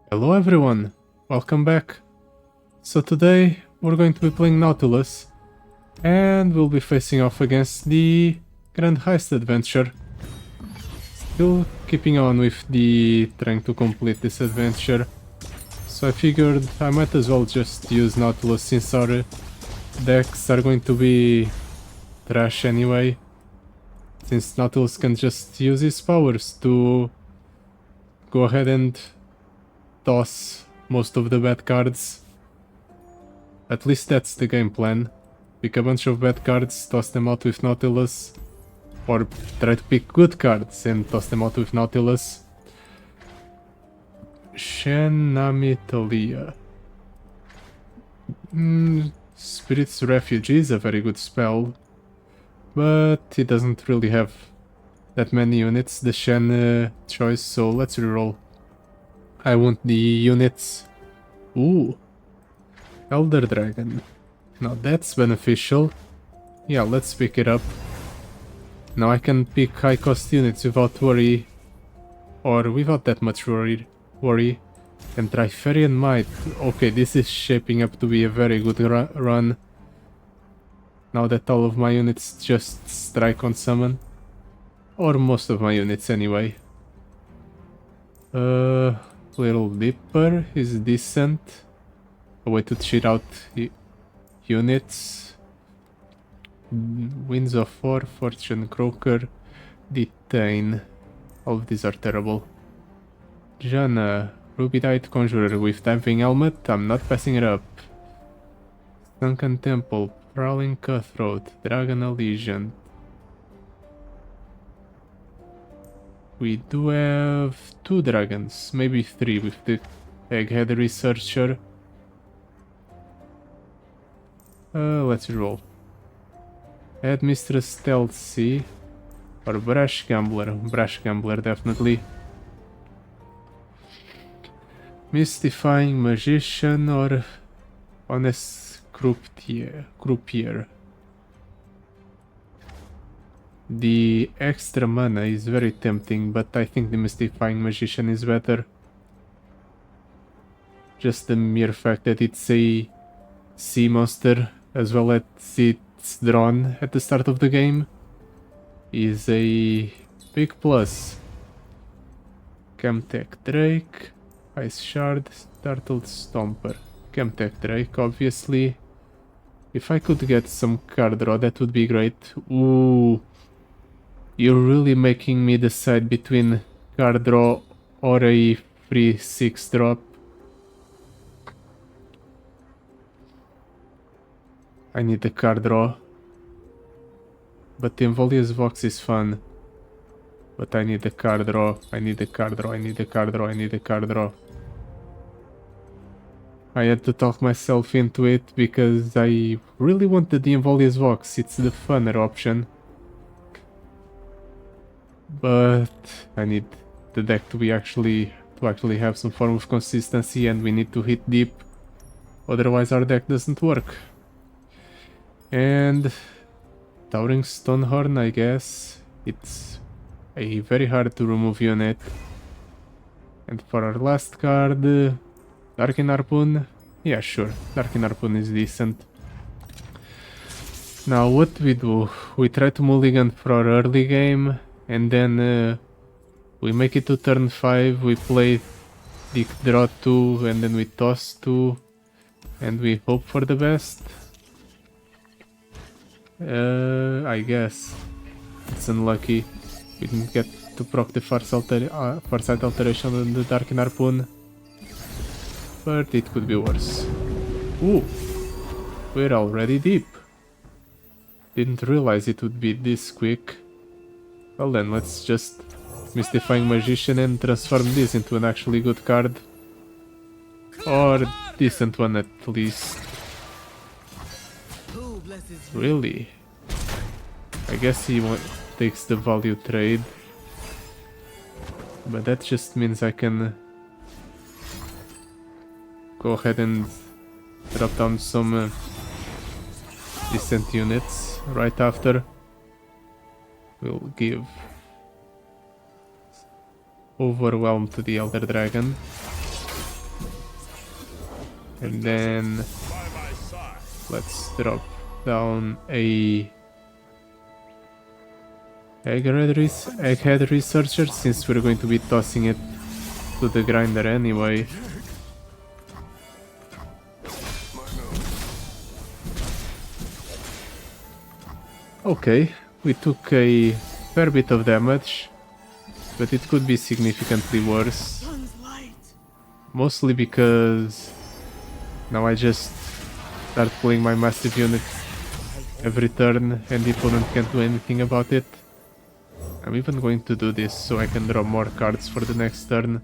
Hello everyone, welcome back. So today we're going to be playing Nautilus and we'll be facing off against the Grand Heist adventure. Still keeping on with the trying to complete this adventure. So I figured I might as well just use Nautilus since our decks are going to be trash anyway. Since Nautilus can just use his powers to go ahead and toss most of the bad cards. At least that's the game plan. Pick a bunch of bad cards, toss them out with Nautilus. Or try to pick good cards and toss them out with Nautilus. Shenamitalia. Spirit's Refuge is a very good spell. But it doesn't really have that many units, the Shen choice, so let's reroll. I want the units. Ooh. Elder Dragon. Now that's beneficial. Yeah, let's pick it up. Now I can pick high cost units without worry. Or without that much worry. And Triferian Might. Okay, this is shaping up to be a very good run. Now that all of my units just strike on summon. Or most of my units anyway. Little Dipper is decent. A way to cheat out units. Winds of War, Fortune Croaker, Detain. All of these are terrible. Jana, Rubidite Conjurer with Diving Helmet. I'm not passing it up. Sunken Temple, Prowling Cutthroat, Dragon Allegiant. We do have 2 dragons, maybe 3 with the Egghead Researcher. Let's roll. Headmistress Stealthy or Brash Gambler. Brash Gambler, definitely. Mystifying Magician or Honest Croupier. The extra mana is very tempting, but I think the Mystifying Magician is better. Just the mere fact that it's a sea monster, as well as it's drawn at the start of the game, is a big plus. Chemtech Drake, Ice Shard, Startled Stomper. Chemtech Drake, obviously. If I could get some card draw, that would be great. Ooh. You're really making me decide between card draw or a free 6 drop. I need the card draw. But the Involius Vox is fun. But I need the card draw. I need the card draw. I need the card draw. I need the card draw. I had to talk myself into it because I really wanted the Involius Vox. It's the funner option. But I need the deck to actually have some form of consistency, and we need to hit deep. Otherwise our deck doesn't work. And Towering Stonehorn, I guess. It's a very hard to remove unit. And for our last card, Darkin Harpoon. Yeah, sure. Darkin Harpoon is decent. Now what we do? We try to mulligan for our early game. And then we make it to turn 5, we play Dick Draw 2, and then we toss 2, and we hope for the best. I guess. It's unlucky. We didn't get to proc the Farsight Alteration on the Darkin Harpoon. But it could be worse. Ooh! We're already deep. Didn't realize it would be this quick. Well then, let's just Mystifying Magician and transform this into an actually good card. Or decent one at least. Really? I guess he takes the value trade. But that just means I can go ahead and drop down some decent units right after. We'll give Overwhelm to the Elder Dragon. And then let's drop down a egghead researcher, since we're going to be tossing it to the grinder anyway. Okay, we took a fair bit of damage, but it could be significantly worse. Mostly because now I just start pulling my massive unit every turn and the opponent can't do anything about it. I'm even going to do this so I can draw more cards for the next turn.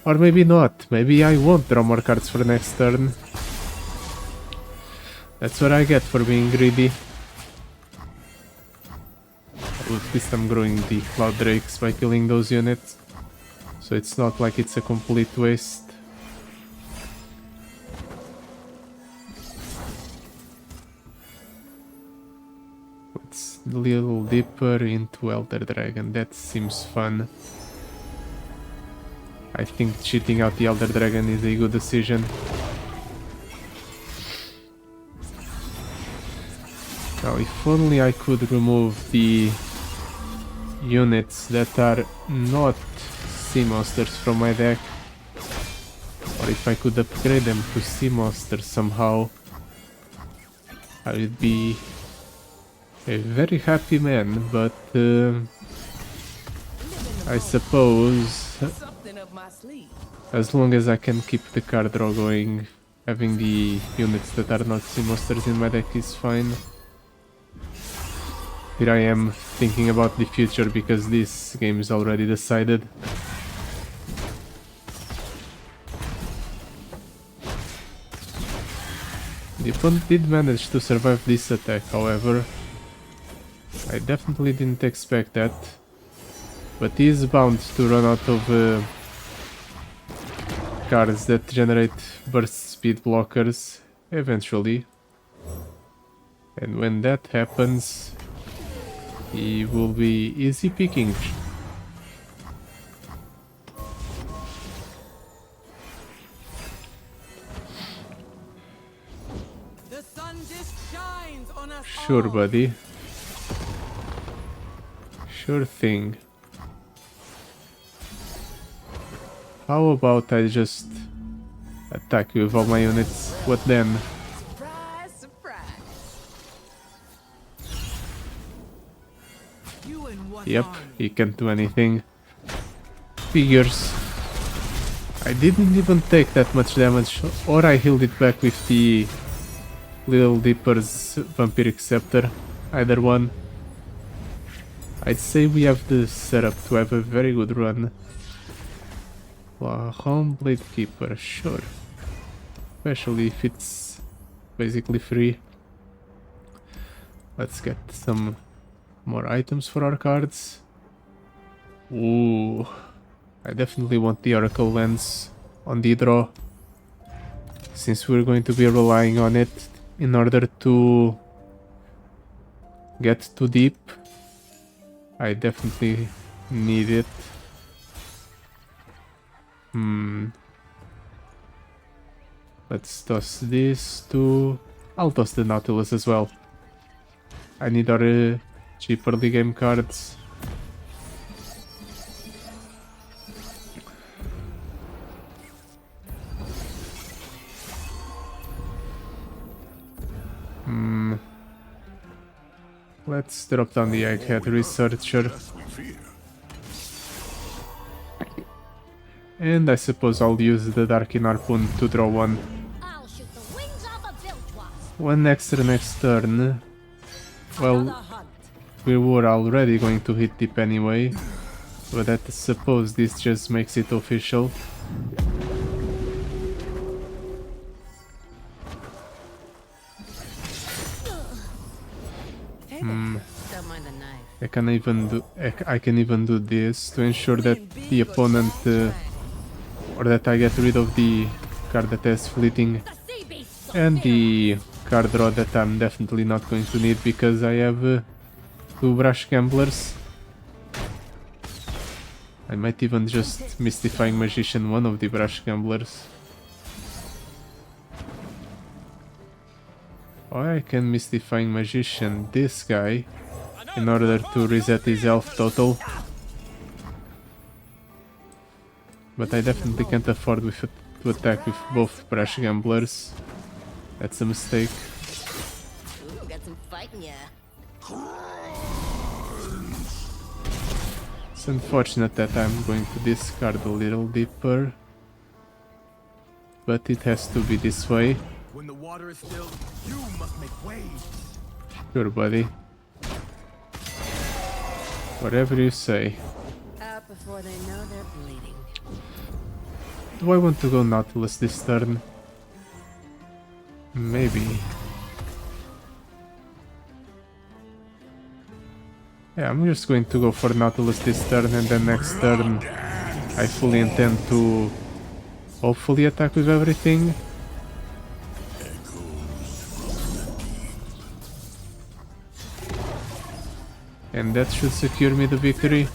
Or maybe not, maybe I won't draw more cards for the next turn. That's what I get for being greedy. At least I'm growing the Cloud Drakes by killing those units, so it's not like it's a complete waste. Let's a little deeper into Elder Dragon, that seems fun. I think cheating out the Elder Dragon is a good decision. Now, if only I could remove the units that are not sea monsters from my deck, or if I could upgrade them to sea monsters somehow, I would be a very happy man, but I suppose as long as I can keep the card draw going, having the units that are not sea monsters in my deck is fine. Here I am thinking about the future because this game is already decided. The opponent did manage to survive this attack, however. I definitely didn't expect that. But he is bound to run out of cards that generate burst speed blockers eventually. And when that happens, he will be easy picking. The sun just shines on us Sure, all. buddy. Sure thing. How about I just attack you with all my units? What then? Surprise, surprise. You and what Yep, army? he can't do anything. Figures. I didn't even take that much damage, or I healed it back with the Little Dipper's Vampiric Scepter. Either one. I'd say we have the setup to have a very good run. Homeblade Keeper, sure. Especially if it's basically free. Let's get some more items for our cards. Ooh, I definitely want the Oracle Lens on the draw, since we're going to be relying on it in order to get too deep. I definitely need it. Let's toss this to... I'll toss the Nautilus as well. I need our cheap early game cards. Let's drop down the Egghead Researcher. And I suppose I'll use the Darkin Harpoon to draw one. I'll shoot the wings off a bilge wasp. One extra next turn. Well, Another hunt. we were already going to hit deep anyway, but I suppose this just makes it official. Don't mind the knife. I can even do this to ensure that the opponent or that I get rid of the card that has fleeting The sea beast. and the card draw that I'm definitely not going to need because I have two Brush Gamblers. I might even just Mystifying Magician one of the Brush Gamblers. Or I can Mystifying Magician this guy in order to reset his health total. But I definitely can't afford to attack with both Brash Gamblers. That's a mistake. Ooh, got some fight in ya. It's unfortunate that I'm going to discard a little deeper. But it has to be this way. When the water is still, you must make waves. Sure, buddy. Whatever you say. Out before they know they're bleeding. Do I want to go Nautilus this turn? Maybe. Yeah, I'm just going to go for Nautilus this turn, and then next turn I fully intend to hopefully attack with everything. And that should secure me the victory.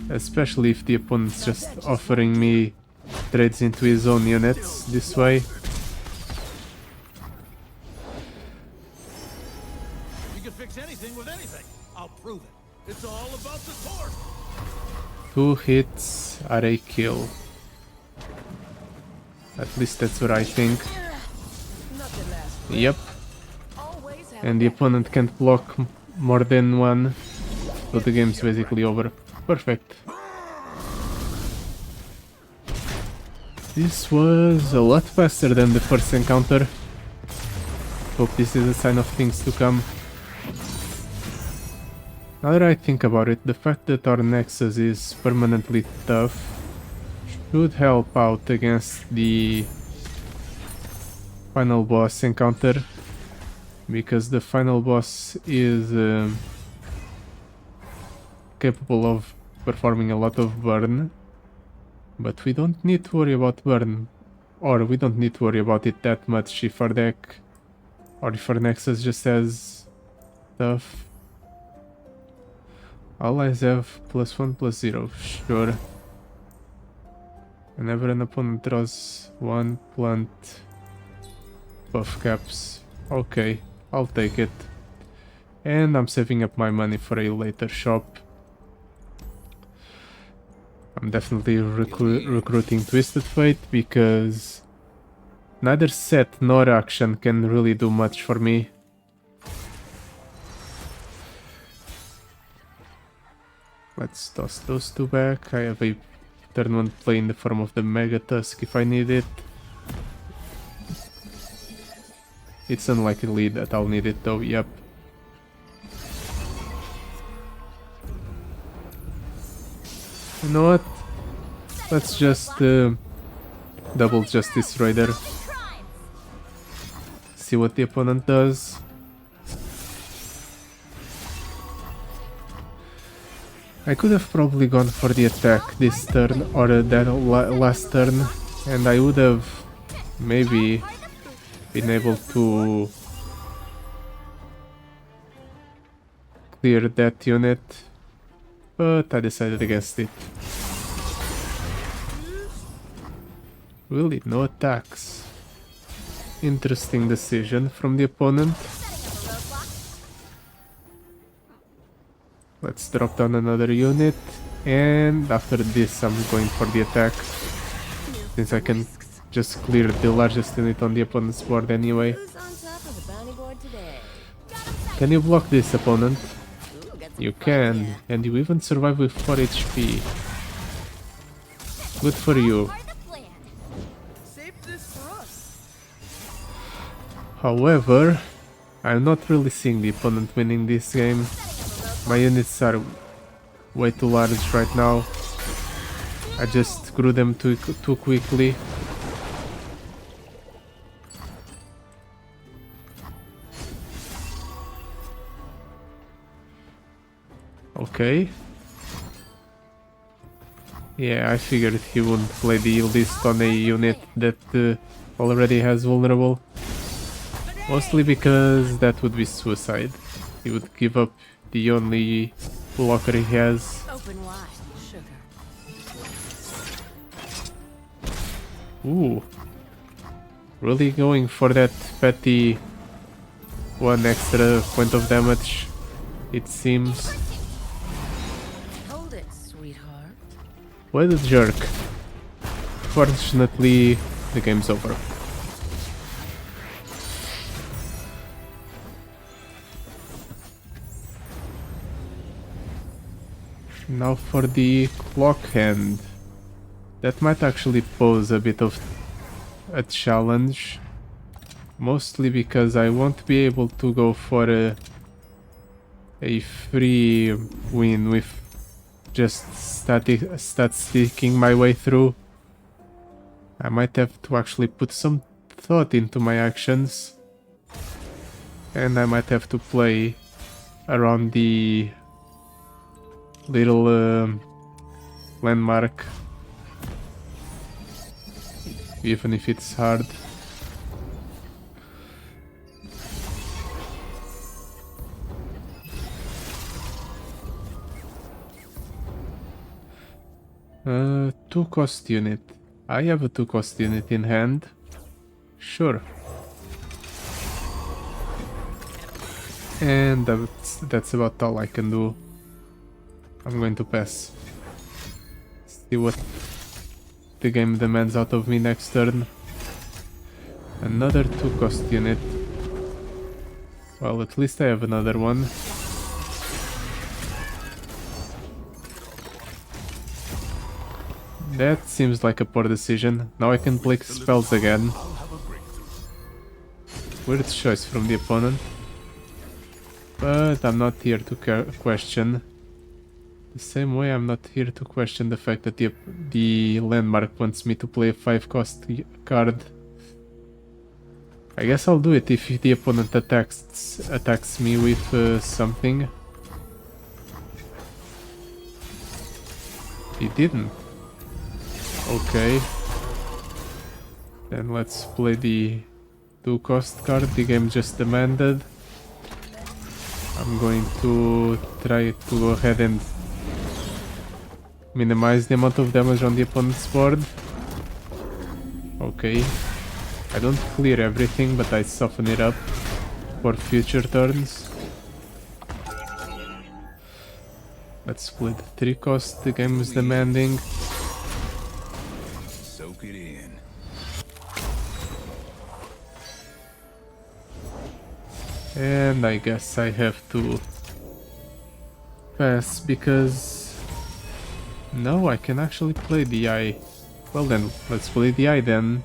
Especially if the opponent's just offering me trades into his own units this way. You can fix anything with anything. I'll prove it. It's all about the torque. 2 hits are a kill. At least that's what I think. Yep. And the opponent can't block more than one, so the game's basically over. Perfect. This was a lot faster than the first encounter. Hope this is a sign of things to come. Now that I think about it, the fact that our Nexus is permanently tough should help out against the final boss encounter, because the final boss is capable of performing a lot of burn, but we don't need to worry about burn, or we don't need to worry about it that much if our deck, or if our Nexus just has stuff. Allies have +1/+0, sure. Whenever an opponent draws 1 plant, buff caps. Okay, I'll take it. And I'm saving up my money for a later shop. I'm definitely recruiting Twisted Fate because neither set nor action can really do much for me. Let's toss those two back. I have a turn 1 play in the form of the Mega Tusk if I need it. It's unlikely that I'll need it though, yep. You know what? Let's just double Justice Raider. See what the opponent does. I could have probably gone for the attack this turn or that last turn, and I would have maybe been able to clear that unit, but I decided against it. Really, no attacks. Interesting decision from the opponent. Let's drop down another unit, and after this I'm going for the attack, since I can just clear the largest unit on the opponent's board anyway. Can you block this, opponent? You can, and you even survive with 4 HP. Good for you. However, I'm not really seeing the opponent winning this game. My units are way too large right now. I just grew them too quickly. Okay. Yeah, I figured he wouldn't play the list on a unit that already has vulnerable. Mostly because that would be suicide. He would give up the only blocker he has. Open wide, sugar. Ooh. Really going for that petty 1 extra point of damage, it seems. Hold it, sweetheart. What a jerk. Fortunately, the game's over. Now for the clock hand. That might actually pose a bit of a challenge. Mostly because I won't be able to go for a free win with just sticking my way through. I might have to actually put some thought into my actions. And I might have to play around the little landmark. Even if it's hard. Two cost unit. I have a 2 cost unit in hand. Sure. And that's about all I can do. I'm going to pass. See what the game demands out of me next turn. Another 2 cost unit. Well, at least I have another one. That seems like a poor decision. Now I can play spells again. Weird choice from the opponent. But I'm not here to question. The same way I'm not here to question the fact that the landmark wants me to play a 5 cost card. I guess I'll do it if the opponent attacks me with something. He didn't. Okay. Then let's play the 2 cost card the game just demanded. I'm going to try to go ahead and minimize the amount of damage on the opponent's board. Okay. I don't clear everything, but I soften it up for future turns. Let's split 3 cost the game is demanding. Soak it in. And I guess I have to pass because no, I can actually play the eye. Well then, let's play the eye then.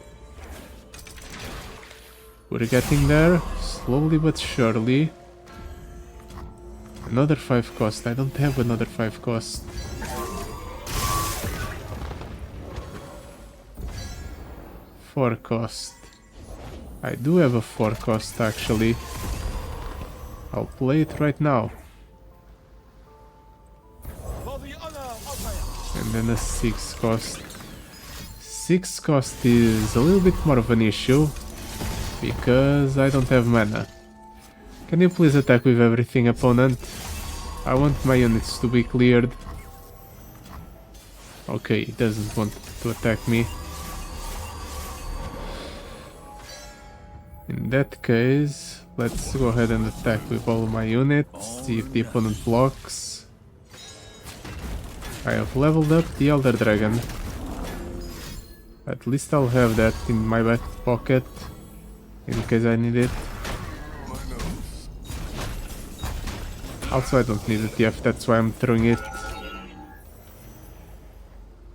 We're getting there, slowly but surely. Another 5 cost. I don't have another 5 cost. Four cost. I do have a 4 cost actually. I'll play it right now. And then a 6 cost. 6 cost is a little bit more of an issue because I don't have mana. Can you please attack with everything, opponent? I want my units to be cleared. Okay, he doesn't want to attack me. In that case, let's go ahead and attack with all my units, see if the opponent blocks. I have leveled up the Elder Dragon. At least I'll have that in my back pocket, in case I need it. Also, I don't need a TF, that's why I'm throwing it.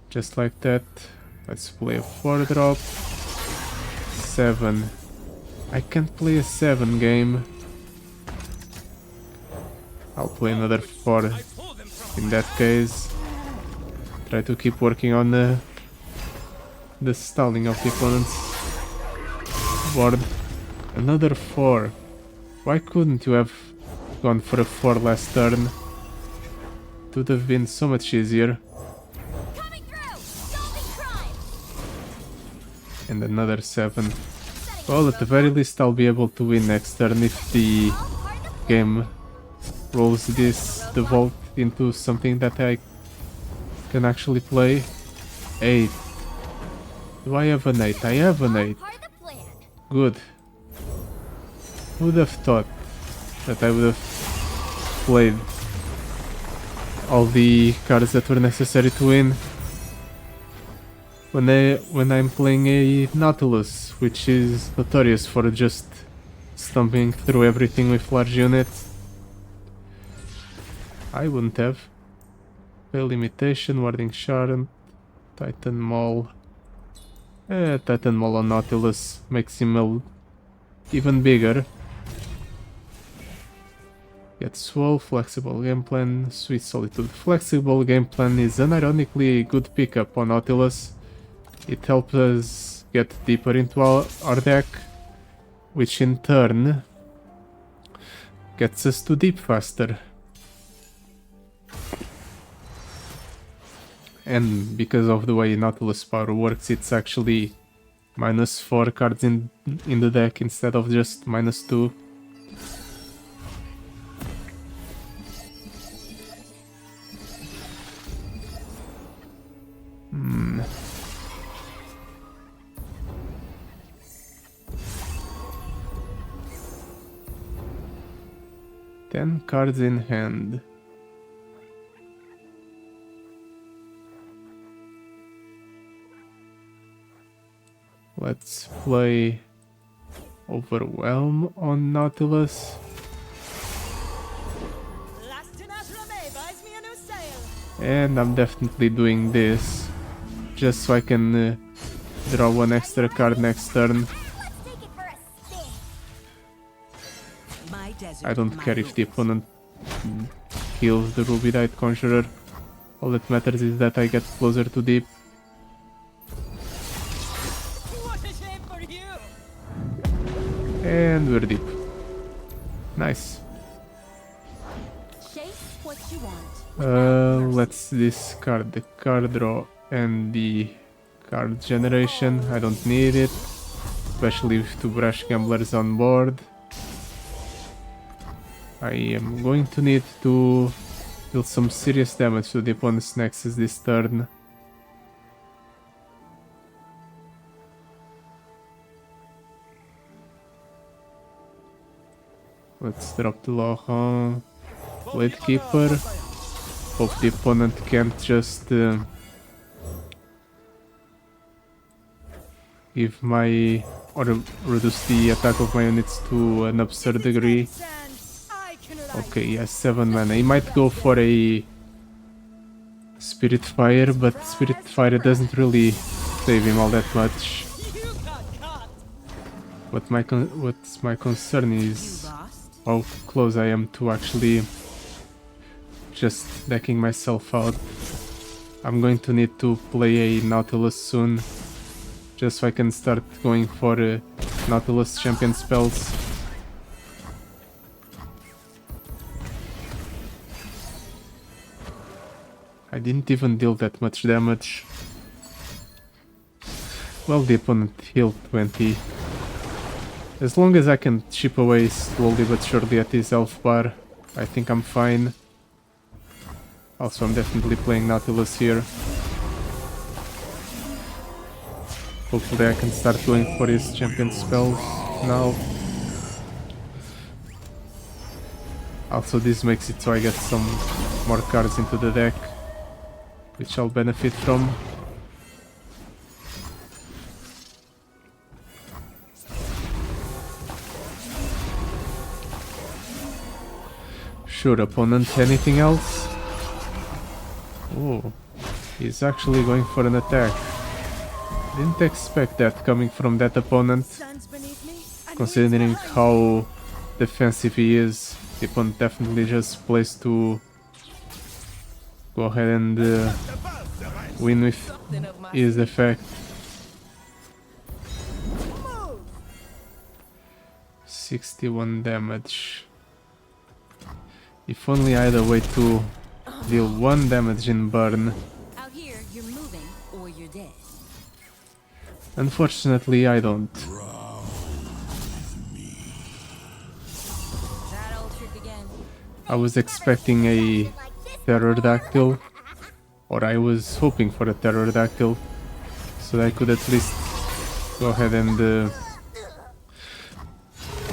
Just like that. Let's play a 4 drop. 7. I can't play a 7 game. I'll play another 4 in that case. Try to keep working on the stalling of the opponent's board. Another 4. Why couldn't you have gone for a 4 last turn? It would have been so much easier. And another 7. Well, at the very least I'll be able to win next turn if the game rolls the vault into something that I can actually play. 8. Do I have an 8? I have an 8. Good. Who would have thought that I would have played all the cards that were necessary to win when I'm playing a Nautilus, which is notorious for just stomping through everything with large units. I wouldn't have. Fail limitation, warding shard, Titan Maul. Titan Maul on Nautilus makes him even bigger. Get Swole, flexible game plan, Sweet Solitude. Flexible game plan is unironically a good pickup on Nautilus. It helps us get deeper into our deck, which in turn gets us to deep faster. And because of the way Nautilus power works, it's actually -4 cards in the deck instead of just -2. Ten cards in hand. Let's play Overwhelm on Nautilus. And I'm definitely doing this just so I can draw one extra card next turn. I don't care if the opponent kills the Rubidite Conjurer. All that matters is that I get closer to deep. And we're deep. Nice. Let's discard the card draw and the card generation. I don't need it, especially with 2 Brash Gamblers on board. I am going to need to deal some serious damage to the opponent's Nexus this turn. Let's drop the Laurent Blade Keeper. Hope the opponent can't just give my or reduce the attack of my units to an absurd degree. Okay, he has 7 mana. He might go for a Spirit Fire, but Spirit Fire doesn't really save him all that much. What's my concern is how close I am to actually just decking myself out. I'm going to need to play a Nautilus soon, just so I can start going for Nautilus champion spells. I didn't even deal that much damage. Well, the opponent healed 20. As long as I can chip away slowly but surely at his health bar, I think I'm fine. Also, I'm definitely playing Nautilus here. Hopefully I can start going for his champion spells now. Also, this makes it so I get some more cards into the deck, which I'll benefit from. Sure, opponent, anything else? Oh, he's actually going for an attack. Didn't expect that coming from that opponent. Considering how defensive he is, the opponent definitely just plays to go ahead and win with his effect. 61 damage. If only I had a way to deal 1 damage in burn. Out here, you're moving or you're dead. Unfortunately, I don't. That old trick again. I was expecting a pterodactyl, or I was hoping for a pterodactyl, so that I could at least go ahead and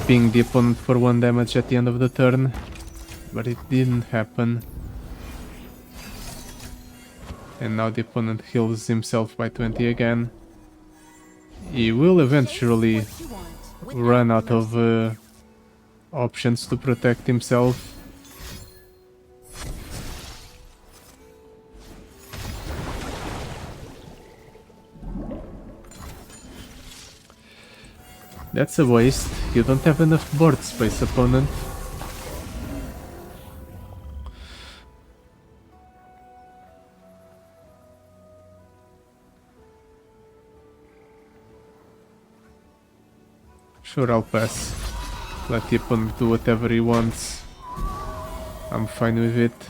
ping the opponent for 1 damage at the end of the turn, but it didn't happen. And now the opponent heals himself by 20 again. He will eventually run out of options to protect himself. That's a waste. You don't have enough board space, opponent. Sure, I'll pass. Let the opponent do whatever he wants. I'm fine with it.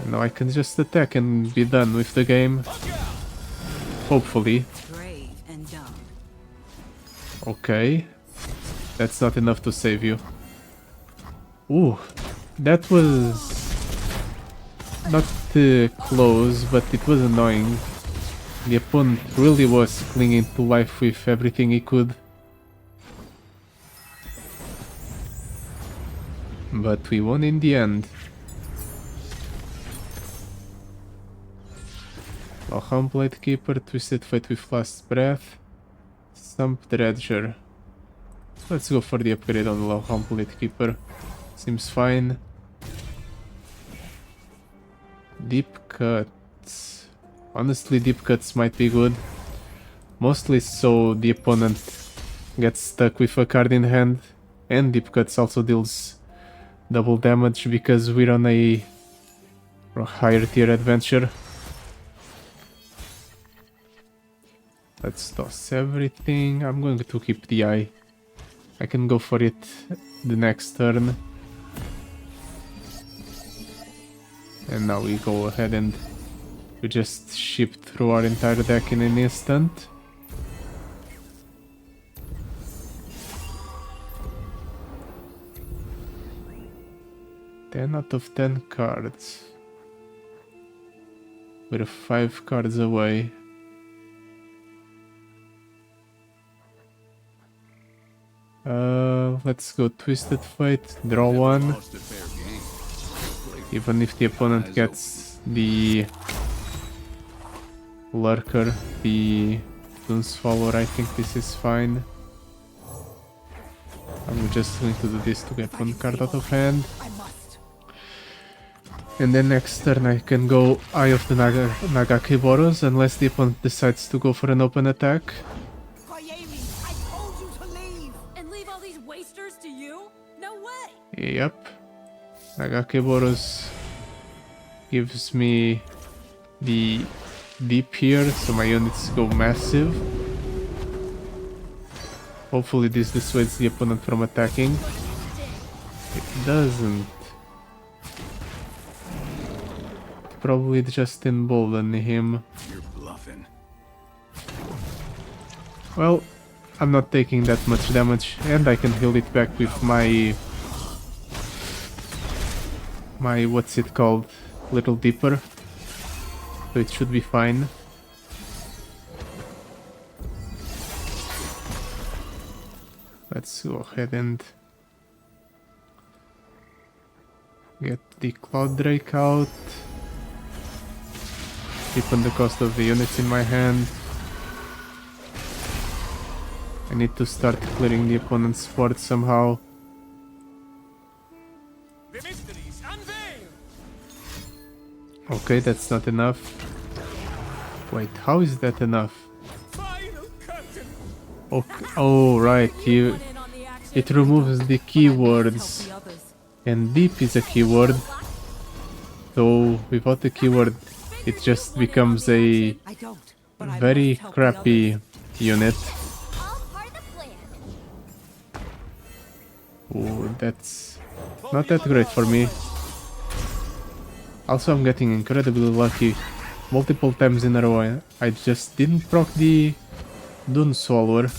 Now I can just attack and be done with the game. Hopefully. Brave and dumb. Okay. That's not enough to save you. Ooh. That was not close, but it was annoying. The opponent really was clinging to life with everything he could. But we won in the end. Lowhound Blade Keeper, Twisted Fate with Last Breath, Stump Dredger. Let's go for the upgrade on the Lowhound Blade Keeper. Seems fine. Deep Cuts. Honestly, Deep Cuts might be good. Mostly so the opponent gets stuck with a card in hand. And Deep Cuts also deals double damage because we're on a higher tier adventure. Let's toss everything. I'm going to keep the eye. I can go for it the next turn. And now we go ahead and we just ship through our entire deck in an instant. Ten out of 10 cards. We're 5 cards away. Let's go Twisted Fate, draw 1. Even if the opponent gets the Lurker, the Dune Swallower, I think this is fine. I'm just going to do this to get 1 card out of hand. And then next turn I can go Eye of the Nagaki Boros, unless the opponent decides to go for an open attack. Yep. Nagaki Boros gives me the deep here, so my units go massive. Hopefully this dissuades the opponent from attacking. It doesn't. Probably just embolden him. You're bluffing. Well, I'm not taking that much damage, and I can heal it back with my what's it called, Little Dipper, so it should be fine. Let's go ahead and get the Cloud Drake out, deepen the cost of the units in my hand. I need to start clearing the opponent's board somehow. Okay, that's not enough. Wait, how is that enough? Okay, oh right, it removes the keywords, and deep is a keyword, so without the keyword it just becomes a very crappy unit. Oh, that's not that great for me. Also, I'm getting incredibly lucky. Multiple times in a row I just didn't proc the Dune Swallower.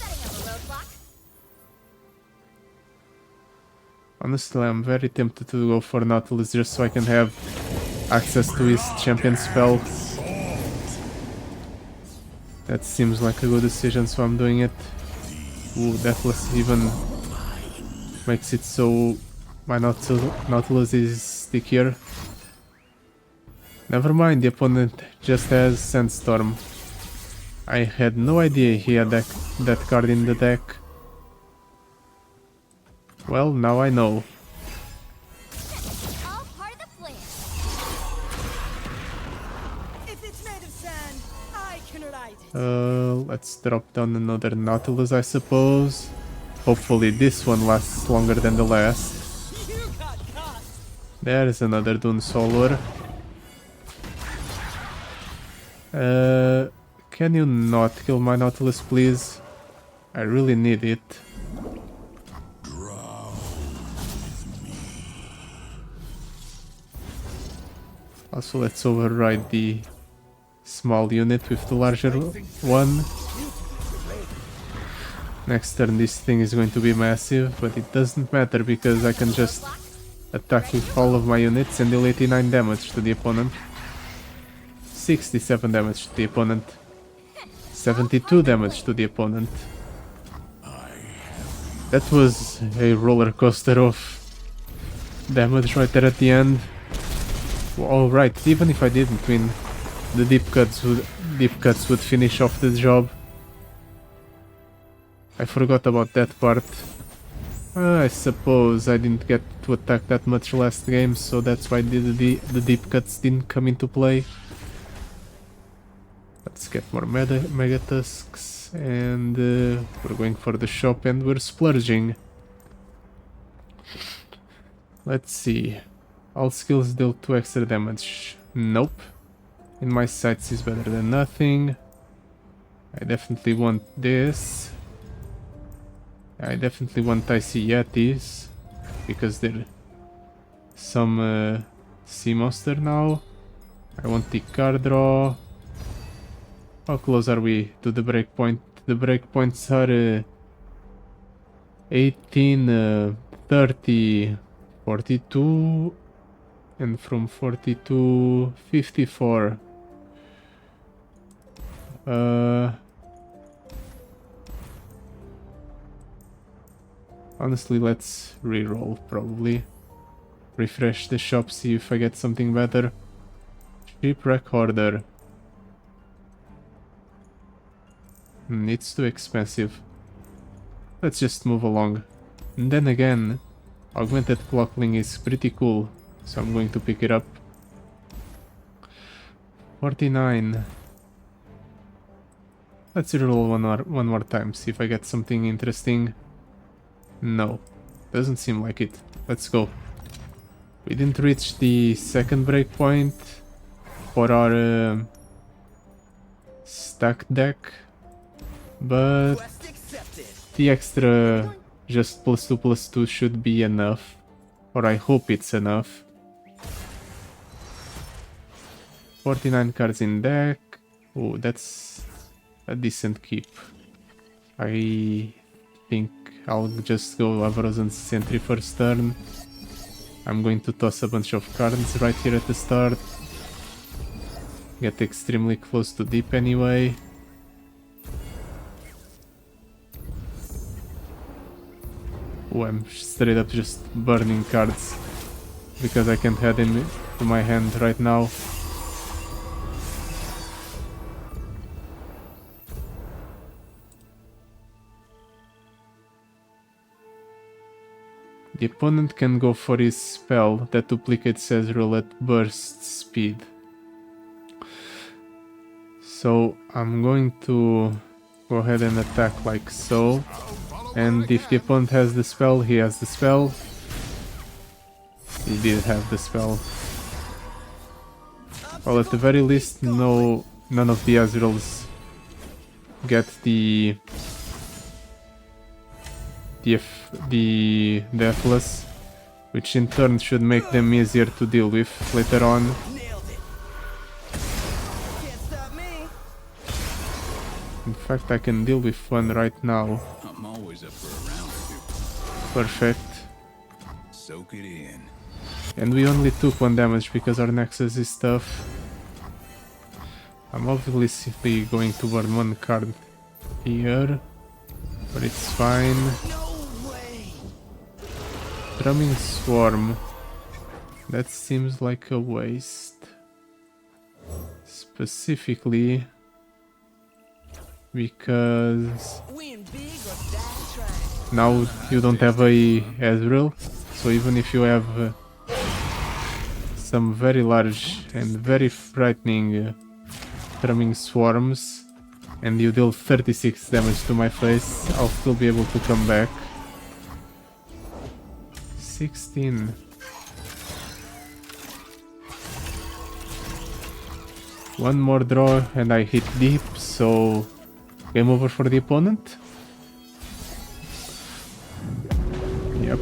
Honestly, I'm very tempted to go for Nautilus just so I can have access to his champion spell. That seems like a good decision, so I'm doing it. Ooh, Deathless even makes it so my Nautilus is stickier. Never mind, the opponent just has Sandstorm. I had no idea he had that card in the deck. Well, now I know. All part of the plan. If it's made of sand, I can ride it. Let's drop down another Nautilus, I suppose. Hopefully this one lasts longer than the last. You got caught. There's another Dune Solver. Can you not kill my Nautilus, please? I really need it. Also, let's override the small unit with the larger one. Next turn this thing is going to be massive, but it doesn't matter because I can just attack with all of my units and deal 89 damage to the opponent. 67 damage to the opponent. 72 damage to the opponent. That was a roller coaster of damage right there at the end. Alright, even if I didn't win, the deep cuts would finish off the job. I forgot about that part. I suppose I didn't get to attack that much last game, so that's why the deep cuts didn't come into play. Let's get more Mega Tusks, and we're going for the shop and we're splurging. Let's see. All skills deal 2 extra damage. Nope. In my sights is better than nothing. I definitely want this. I definitely want Icy Yetis, because they're some sea monster now. I want the card draw. How close are we to the breakpoint? The breakpoints are 18, 30, 42, and from 42, 54. Honestly, let's reroll probably. Refresh the shop, see if I get something better. Shipwreck Order. It's too expensive. Let's just move along. And then again, Augmented Clockling is pretty cool, so I'm going to pick it up. 49. Let's reroll one more time, see if I get something interesting. No, doesn't seem like it. Let's go. We didn't reach the second breakpoint for our stacked deck, but the extra just +2/+2 should be enough, or I hope it's enough. 49 cards in deck. Oh, that's a decent keep. I think I'll just go Avrozen Sentry first turn. I'm going to toss a bunch of cards right here at the start. Get extremely close to deep anyway. Oh, I'm straight up just burning cards because I can't add them to my hand right now. The opponent can go for his spell that duplicates Ezreal at burst speed. So I'm going to go ahead and attack like so. And if the opponent has the spell, he has the spell. He did have the spell. Well, at the very least, none of the Ezreals get the Deathless, which in turn should make them easier to deal with later on. Nailed it. Can't stop me. In fact, I can deal with one right now. I'm always up for a round or two. Perfect. Soak it in. And we only took 1 damage because our Nexus is tough. I'm obviously going to burn 1 card here. but it's fine. No way! Drumming Swarm. That seems like a waste. Specifically because Win big or die trying. now you don't have a Ezreal, so even if you have some very large and very frightening drumming swarms and you deal 36 damage to my face, I'll still be able to come back. 16. One more draw and I hit deep, so game over for the opponent. Yep.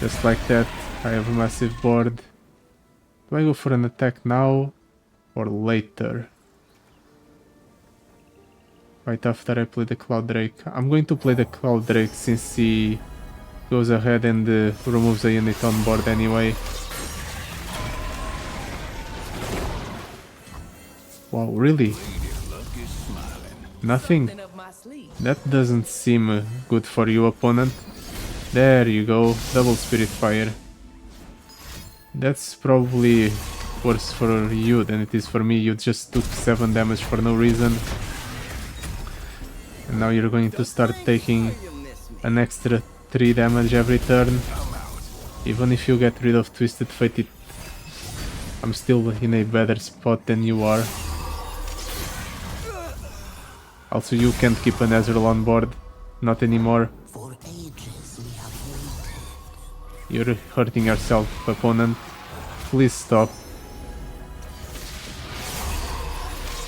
Just like that, I have a massive board. Do I go for an attack now or later? Right after I play the Cloud Drake. I'm going to play the Cloud Drake since he goes ahead and removes a unit on board anyway. Wow, really? Nothing? Something up my sleeve. That doesn't seem good for you, opponent. There you go, double Spirit Fire. That's probably worse for you than it is for me. You just took 7 damage for no reason. And now you're going to start taking an extra 3 damage every turn. Even if you get rid of Twisted Fate, I'm still in a better spot than you are. Also, you can't keep an Ezreal on board. Not anymore. For ages we have waited. You're hurting yourself, opponent. Please stop.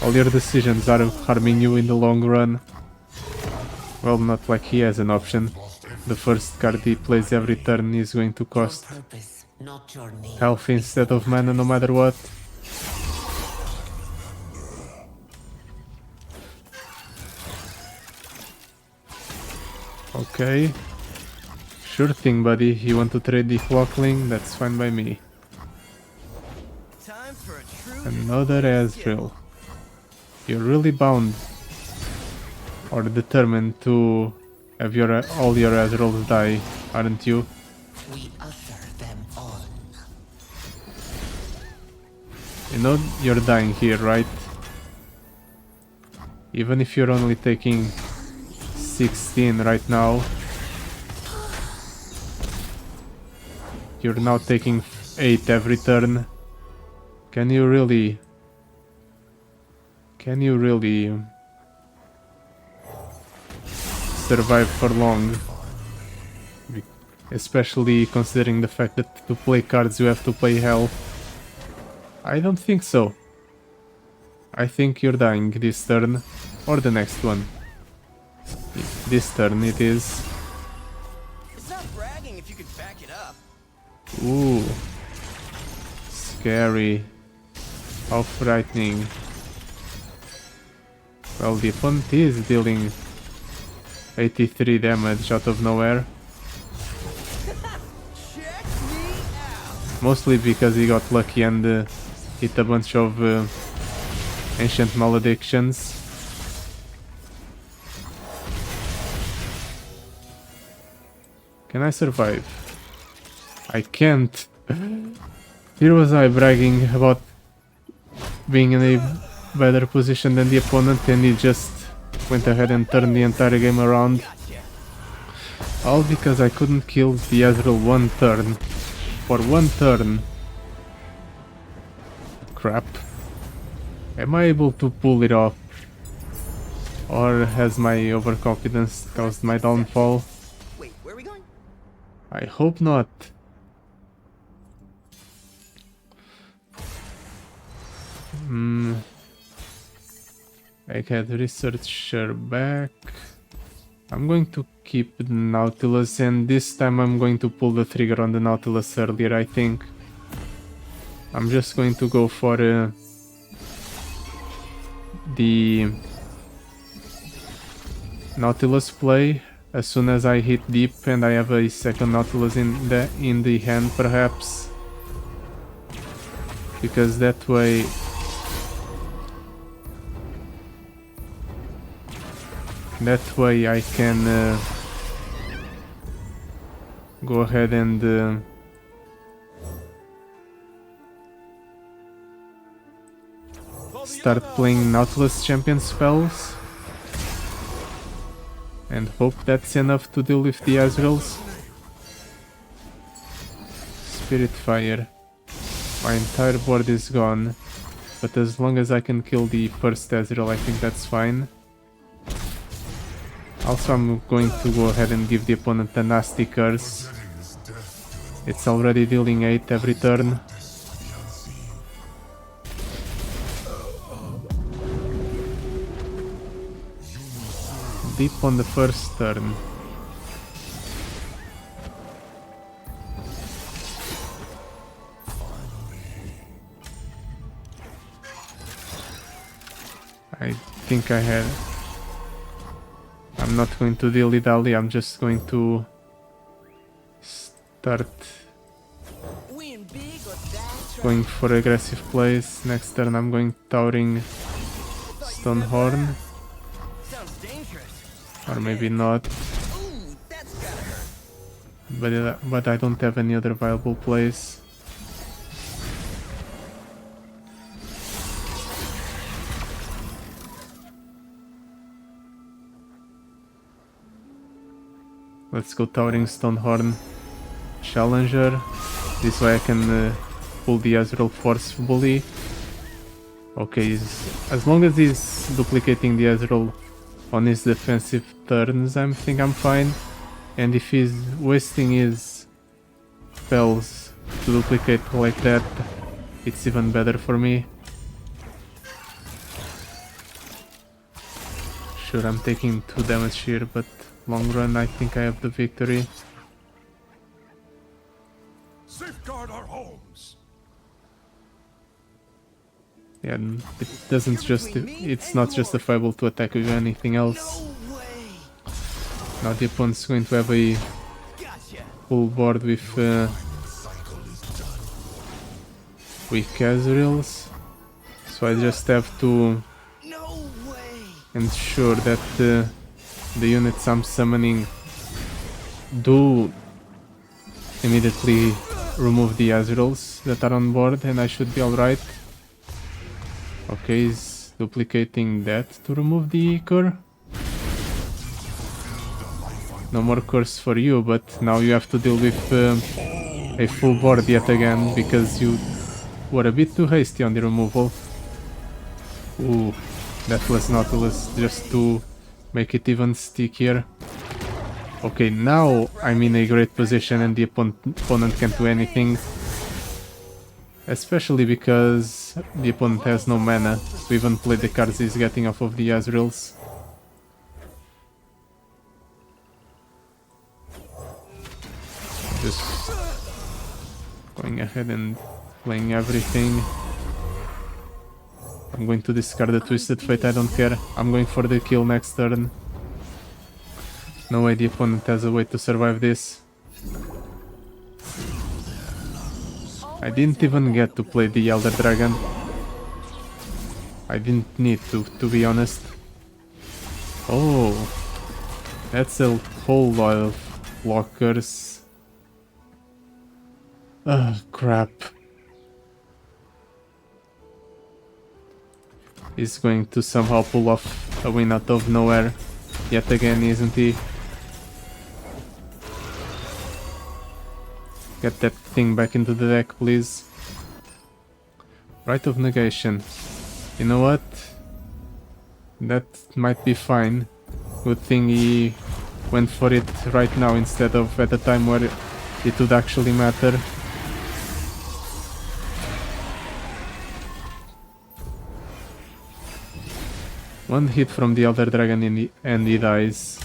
All your decisions are harming you in the long run. Well, not like he has an option. The first card he plays every turn is going to cost Purpose, not your name. health instead of mana no matter what. Okay. Sure thing, buddy. You want to trade the Clockling? That's fine by me. Time for a true Another Ezreal. You're really bound or determined to have all your Ezreals die, aren't you? We usher them on. You know you're dying here, right? Even if you're only taking 16 right now, you're now taking 8 every turn. Can you really survive for long? Especially considering the fact that to play cards you have to pay health. I don't think so. I think you're dying this turn or the next one. This turn it is. It's not bragging if you could back it up. Ooh. Scary. How frightening. Well, the opponent is dealing 83 damage out of nowhere. Check me out. Mostly because he got lucky and hit a bunch of ancient maledictions. Can I survive? I can't. Here was I bragging about being in a better position than the opponent, and he just went ahead and turned the entire game around. All because I couldn't kill the Ezreal one turn. For one turn. Crap. Am I able to pull it off? Or has my overconfidence caused my downfall? Wait, where are we going? I hope not. I had researcher back. I'm going to keep the Nautilus, and this time I'm going to pull the trigger on the Nautilus earlier, I think. I'm just going to go for the Nautilus play as soon as I hit deep and I have a second Nautilus in the hand, perhaps, because that way That way I can go ahead and start playing Nautilus champion spells and hope that's enough to deal with the Azraels. Spirit Fire. My entire board is gone, but as long as I can kill the first Azrael, I think that's fine. Also, I'm going to go ahead and give the opponent a nasty curse. It's already dealing 8 every turn. Deep on the first turn. I think I had... I'm not going to dilly-dally, I'm just going to start Win big or die going for aggressive plays. Next turn I'm going Towering Stonehorn. Sounds dangerous. Or maybe not. Ooh, that's gotta hurt. But I don't have any other viable plays. Let's go Towering Stonehorn. Challenger. This way I can pull the Azrael forcefully. Okay, as long as he's duplicating the Azrael on his defensive turns, I think I'm fine. And if he's wasting his spells to duplicate like that, it's even better for me. Sure, I'm taking 2 damage here, but long run I think I have the victory. Safeguard our homes. Yeah, it doesn't it's not justifiable to attack with anything else. No way. Now the opponent's going to have a Gotcha. full board with weak Azraels, so I just have to No way. ensure that the units I'm summoning do immediately remove the Azraels that are on board, and I should be alright. Okay, he's duplicating that to remove the Ecor. No more curse for you, but now you have to deal with a full board yet again, because you were a bit too hasty on the removal. Ooh, that was Nautilus just to make it even stickier. Okay, now I'm in a great position and the opponent can't do anything. Especially because the opponent has no mana to even play the cards he's getting off of the Azraels. Just going ahead and playing everything. I'm going to discard the Twisted Fate, I don't care. I'm going for the kill next turn. No way the opponent has a way to survive this. I didn't even get to play the Elder Dragon. I didn't need to be honest. Oh, that's a whole lot of blockers. Ugh, crap. He's going to somehow pull off a win out of nowhere yet again, isn't he? Get that thing back into the deck, please. Rite of Negation. You know what? That might be fine. Good thing he went for it right now instead of at a time where it would actually matter. One hit from the Elder Dragon and he dies.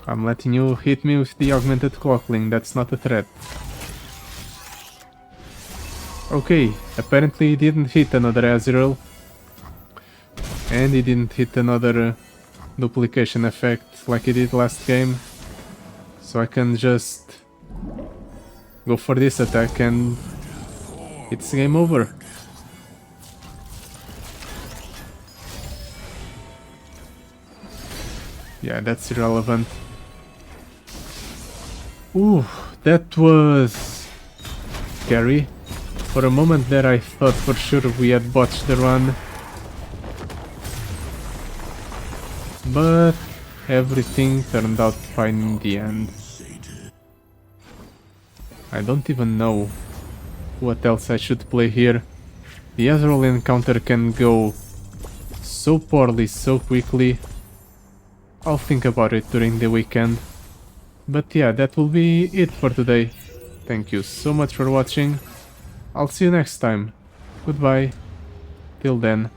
I'm letting you hit me with the Augmented Clockling, that's not a threat. Okay, apparently he didn't hit another Azrael. And he didn't hit another duplication effect like he did last game. So I can just go for this attack and it's game over. Yeah, that's irrelevant. Ooh, that was scary. For a moment there I thought for sure we had botched the run. But everything turned out fine in the end. I don't even know what else I should play here. The Azrael encounter can go so poorly so quickly. I'll think about it during the weekend. But yeah, that will be it for today. Thank you so much for watching. I'll see you next time. Goodbye. Till then.